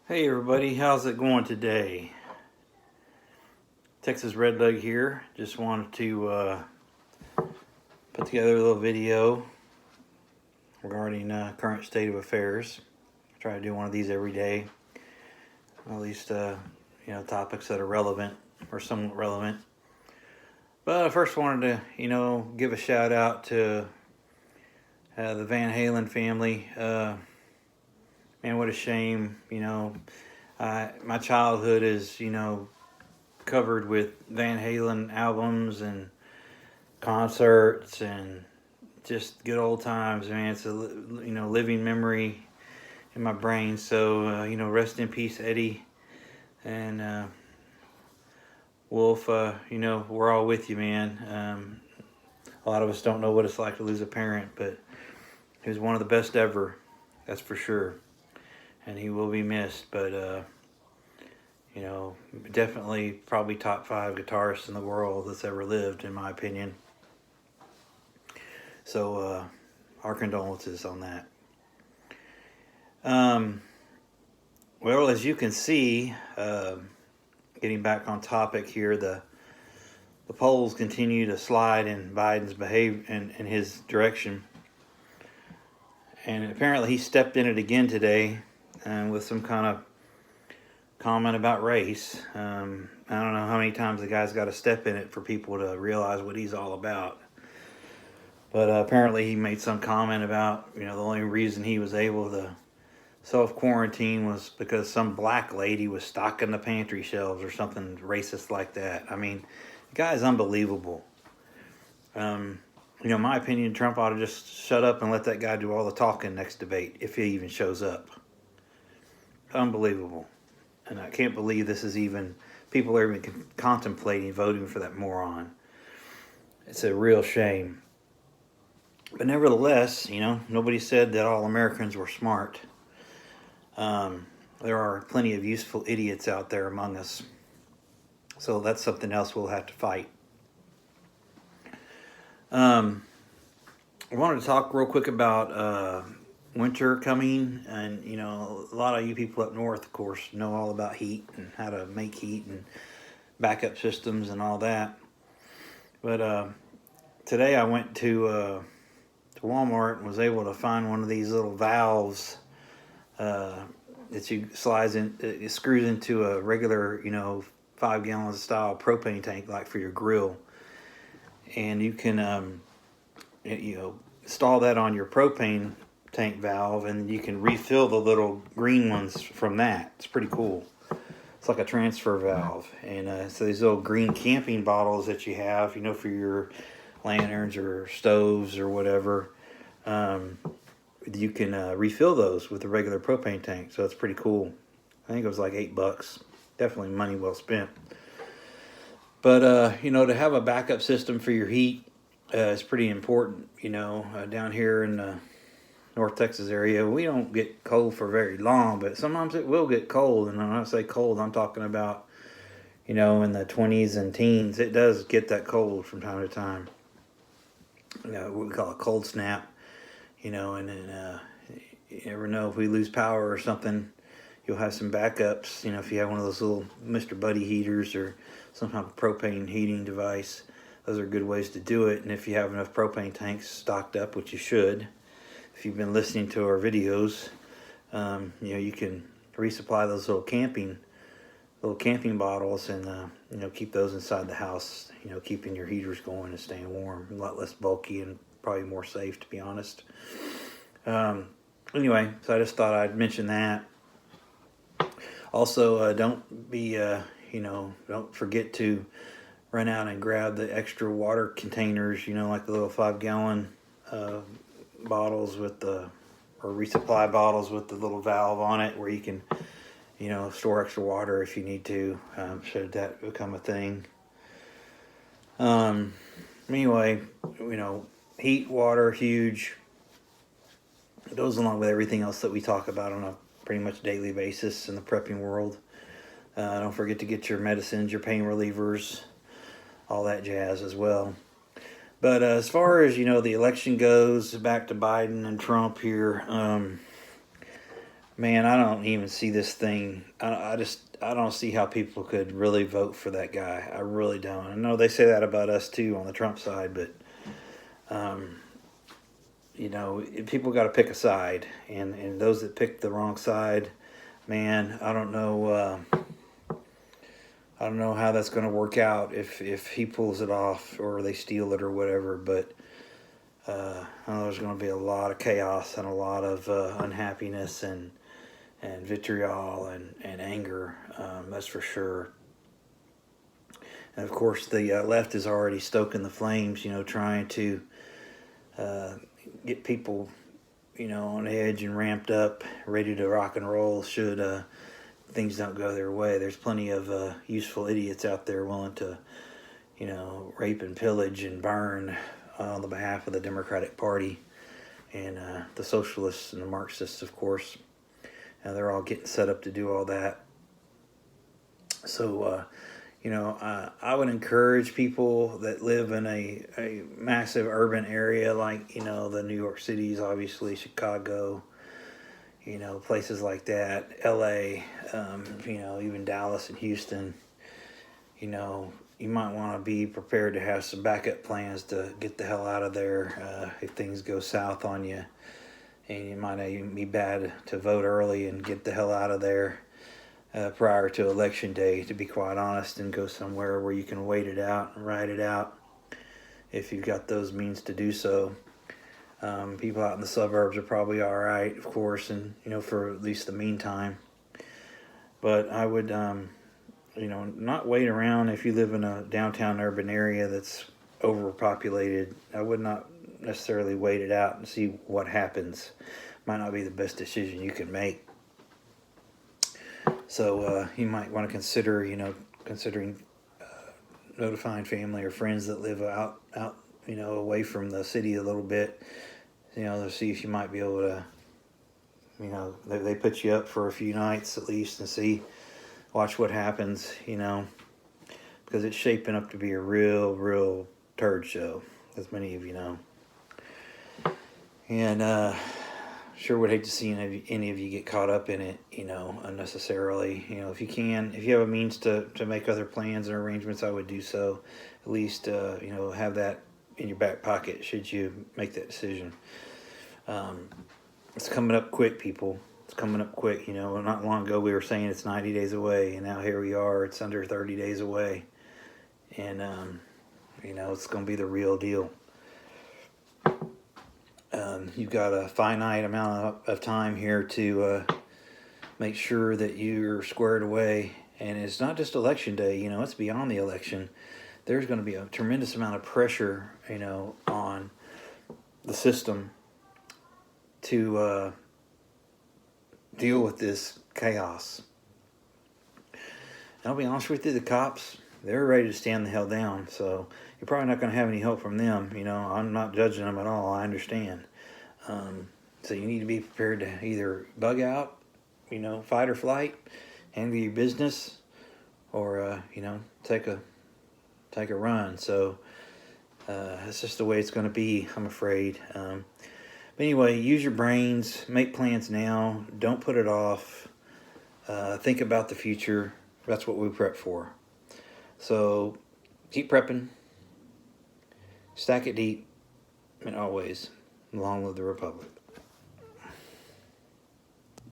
Hey everybody, how's it going today? Texas Redleg here. Just wanted to put together a little video regarding current state of affairs. I try to do one of these every day, at least topics that are relevant or somewhat relevant. But I first wanted to give a shout out to the Van Halen family. Man, what a shame. My childhood is covered with Van Halen albums and concerts and just good old times, man. It's a living memory in my brain. So rest in peace, Eddie and Wolf. We're all with you, man. A lot of us don't know what it's like to lose a parent, but he was one of the best ever, that's for sure. And he will be missed, but definitely probably top 5 guitarists in the world that's ever lived, in my opinion. So, our condolences on that. Well, as you can see, getting back on topic here, the polls continue to slide in Biden's in his direction. And apparently he stepped in it again today with some kind of comment about race. I don't know how many times the guy's got to step in it for people to realize what he's all about. But apparently he made some comment about, the only reason he was able to self-quarantine was because some black lady was stocking the pantry shelves or something racist like that. I mean, the guy's unbelievable. In my opinion, Trump ought to just shut up and let that guy do all the talking next debate, if he even shows up. Unbelievable. And I can't believe people are even contemplating voting for that moron. It's a real shame. But nevertheless, nobody said that all Americans were smart. There are plenty of useful idiots out there among us. So that's something else we'll have to fight. I wanted to talk real quick about winter coming. And, a lot of you people up north, of course, know all about heat and how to make heat and backup systems and all that. But today I went to Walmart and was able to find one of these little valves that you it screws into a regular 5-gallon style propane tank, like for your grill, and you can install that on your propane tank valve, and you can refill the little green ones from that. It's pretty cool. It's like a transfer valve. And so these little green camping bottles that you have, for your lanterns or stoves or whatever, you can refill those with a regular propane tank. So that's pretty cool. I think it was like $8. Definitely money well spent. But to have a backup system for your heat is pretty important. Down here in the North Texas area, we don't get cold for very long, but sometimes it will get cold. And when I say cold, I'm talking about in the 20s and teens. It does get that cold from time to time. What we call a cold snap. And then you never know, if we lose power or something, you'll have some backups. If you have one of those little Mr. Buddy heaters or some type of propane heating device, those are good ways to do it. And if you have enough propane tanks stocked up, which you should, if you've been listening to our videos, you can resupply those little camping bottles and keep those inside the house. Keeping your heaters going and staying warm. A lot less bulky and probably more safe, to be honest. Anyway, so I just thought I'd mention that. Also, don't forget to run out and grab the extra water containers, like the little 5-gallon bottles or resupply bottles with the little valve on it, where you can, store extra water if you need to, should that become a thing. Anyway, heat, water, huge. It goes along with everything else that we talk about on a pretty much daily basis in the prepping world. Don't forget to get your medicines, your pain relievers, all that jazz as well. But as far as, the election goes, back to Biden and Trump here, Man, I don't even see this thing. I don't see how people could really vote for that guy. I really don't. I know they say that about us too on the Trump side, but um, people got to pick a side, and those that pick the wrong side, man, I don't know. I don't know how that's going to work out if he pulls it off or they steal it or whatever. But I know there's going to be a lot of chaos and a lot of unhappiness and vitriol and anger. That's for sure. And of course, the left is already stoking the flames. Trying to uh, get people, on edge and ramped up, ready to rock and roll. Should things don't go their way, there's plenty of useful idiots out there willing to, rape and pillage and burn on the behalf of the Democratic Party and the socialists and the Marxists, of course. They're all getting set up to do all that. So, I would encourage people that live in a massive urban area like, the New York Cities, obviously, Chicago, places like that, LA, even Dallas and Houston, you might want to be prepared to have some backup plans to get the hell out of there if things go south on you. And it might even be bad to vote early and get the hell out of there prior to election day, to be quite honest, and go somewhere where you can wait it out and ride it out if you've got those means to do so. People out in the suburbs are probably all right, of course, and for at least the meantime. But I would, not wait around if you live in a downtown urban area that's overpopulated. I would not necessarily wait it out and see what happens. Might not be the best decision you can make. So you might want to consider, considering notifying family or friends that live out, away from the city a little bit, to see if you might be able to, they put you up for a few nights at least and watch what happens, because it's shaping up to be a real turd show, as many of you know. And sure would hate to see any of you get caught up in it, unnecessarily. If you have a means to make other plans and arrangements, I would do so. At least, have that in your back pocket should you make that decision. It's coming up quick, people. It's coming up quick. Not long ago we were saying it's 90 days away, and now here we are. It's under 30 days away. And, it's going to be the real deal. You've got a finite amount of time here to make sure that you're squared away. And it's not just election day, it's beyond the election. There's going to be a tremendous amount of pressure, on the system to deal with this chaos. And I'll be honest with you, the cops, they're ready to stand the hell down. So you're probably not going to have any help from them. I'm not judging them at all. I understand. So you need to be prepared to either bug out, fight or flight, handle your business, or, take a run. So that's just the way it's going to be, I'm afraid. But anyway, use your brains, make plans now, don't put it off, think about the future. That's what we prep for. So keep prepping, stack it deep, and always long live the Republic.